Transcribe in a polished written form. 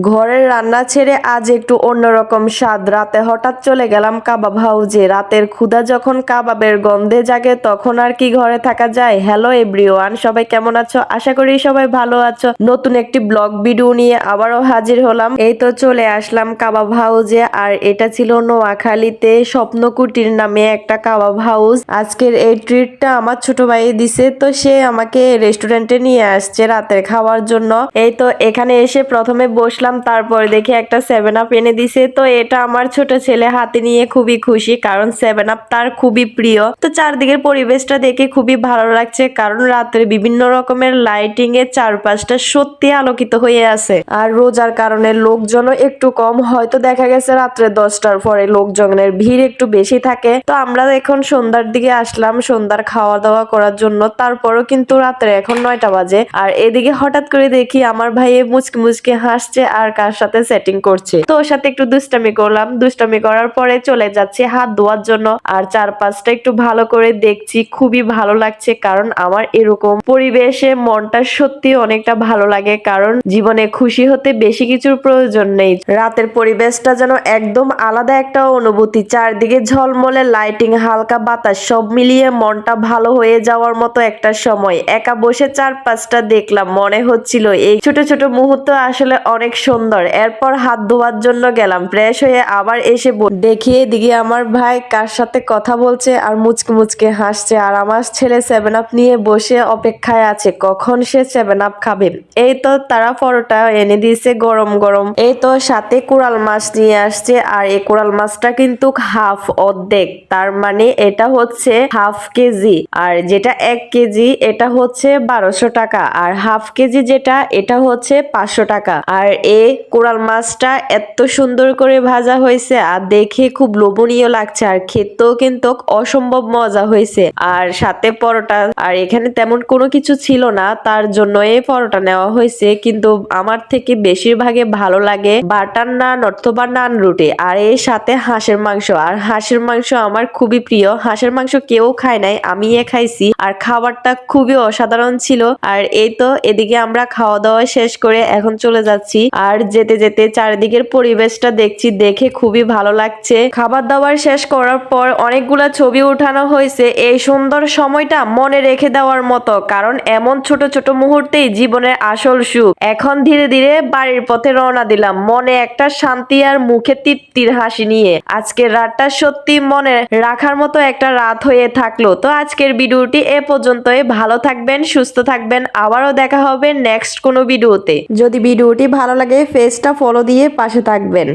ঘরের রান্না ছেড়ে আজ একটু অন্যরকম স্বাদ। রাতে হঠাৎ চলে গেলাম কাবাব হাউজে। রাতের ক্ষুধা যখন কাবাবের গন্ধে জাগে তখন আর কি ঘরে থাকা যায়। হ্যালো এভরিওয়ান, সবাই কেমন আছো? আশা করি সবাই ভালো আছো। নতুন একটি ব্লগ ভিডিও নিয়ে আবারও হাজির হলাম। এই তো চলে আসলাম কাবাব হাউজে, আর এটা ছিল নোয়াখালীতে স্বপ্নকুটির নামে একটা কাবাব হাউস। আজকের এই ট্রিটটা আমার ছোট ভাই দিছে, তো সে আমাকে রেস্টুরেন্টে নিয়ে আসছে রাতের খাওয়ার জন্য। এই তো এখানে এসে প্রথমে বসলাম, তারপরে দেখে একটা 7 আপ এনে দিছে। তো এটা আমার ছোট ছেলে হাতে নিয়ে খুবই খুশি, কারণ 7 আপ তার খুবই প্রিয়। তো চারদিকের পরিবেশটা দেখে খুবই ভালো লাগছে, কারণ রাত্রে বিভিন্ন রকমের লাইটিং এ চারপাশটা সত্যি আলোকিত হয়ে আছে। আর রোজার কারণে লোকজনও একটু কম, হয়তো দেখা গেছে রাত্রে 10টার পরে লোকজনের ভিড় একটু বেশি থাকে। তো আমরা এখন সন্ধ্যার দিকে আসলাম সন্ধ্যার খাওয়া দাওয়া করার জন্য। তারপরও কিন্তু রাত্রে এখন 9টা বাজে, আর এদিকে হঠাৎ করে দেখি আমার ভাইয়ে মুচকি মুচকি হাসছে আর কার সাথে সেটিং করছে। তো ওর সাথে একটু দুষ্টামি করলাম। দুষ্টামি করার পরে চলে যাচ্ছি হাত ধোয়ার জন্য, আর চারপাশটা একটু ভালো করে দেখছি। খুবই ভালো লাগছে, কারণ আমার এরকম পরিবেশে মনটা সত্যি অনেকটা ভালো লাগে, কারণ জীবনে খুশি হতে বেশি কিছুর প্রয়োজন নেই। রাতের পরিবেশটা যেন একদম আলাদা একটা অনুভূতি। চারদিকে ঝলমলে লাইটিং, হালকা বাতাস, সব মিলিয়ে মনটা ভালো হয়ে যাওয়ার মতো একটা সময়। একা বসে চারপাশটা দেখলাম, মনে হচ্ছিল এই ছোট ছোট মুহূর্ত আসলে অনেক সুন্দর। এরপর হাত ধোয়ার জন্য গেলাম, ফ্রেশ হয়ে আবার এসে দেখিয়ে দিকে আমার ভাই কার সাথে কথা বলছে আর মুচকে মুচকে হাসছে, আর আমার ছেলে 7 আপ নিয়ে বসে অপেক্ষায় আছে কখন সে 7 আপ খাবে। এই তো তারা পরোটা এনে দিয়েছে গরম গরম। এই তো সাথে কোরাল মাছ নিয়ে আসছে, আর এই কোরাল মাছটা কিন্তু হাফ, অর্ধেক, তার মানে এটা হচ্ছে হাফ কেজি। আর যেটা 1 কেজি এটা হচ্ছে 1200 টাকা, আর হাফ কেজি যেটা এটা হচ্ছে 500 টাকা। আর এই কোরাল মাছটা এত সুন্দর করে ভাজা হয়েছে, আর দেখে খুব লোভনীয় লাগছে, আর খেতেও কিন্তু অসম্ভব মজা হয়েছে। আর সাথে পরোটা, আর এখানে তেমন কোনো কিছু ছিল না, তার জন্য এই পরোটা নেওয়া হয়েছে। কিন্তু আমার থেকে বেশিরভাগে ভালো লাগে বাটার নান অথবা নান রুটি, আর এর সাথে হাঁসের মাংস। আর হাঁসের মাংস আমার খুবই প্রিয়। হাঁসের মাংস কেউ খায় নাই, আমি খাইছি, আর খাবারটা খুবই অসাধারণ ছিল। আর এই তো এদিকে আমরা খাওয়া দাওয়া শেষ করে এখন চলে যাচ্ছি, আর যেতে যেতে চারিদিকের পরিবেশটা দেখছি, দেখে খুবই ভালো লাগছে। খাবার দাবার শেষ করার পর অনেকগুলা ছবি উঠানো হয়েছে। এই সুন্দর সময়টা মনে রেখে দেওয়ার মতো, কারণ এমন ছোট ছোট মুহূর্তেই জীবনের আসল সুখ। এখন ধীরে ধীরে বাড়ির পথে রওনা দিলাম, মনে একটা শান্তি আর মুখে তৃপ্তির হাসি নিয়ে। আজকের রাতটা সত্যি মনে রাখার মতো একটা রাত হয়ে থাকলো। তো আজকের ভিডিওটি এ পর্যন্তই। ভালো থাকবেন, সুস্থ থাকবেন, আবারও দেখা হবে নেক্সট কোনো ভিডিওতে। যদি ভিডিওটি ভালো লাগে পেজটা ফলো দিয়ে পাশে থাকবেন।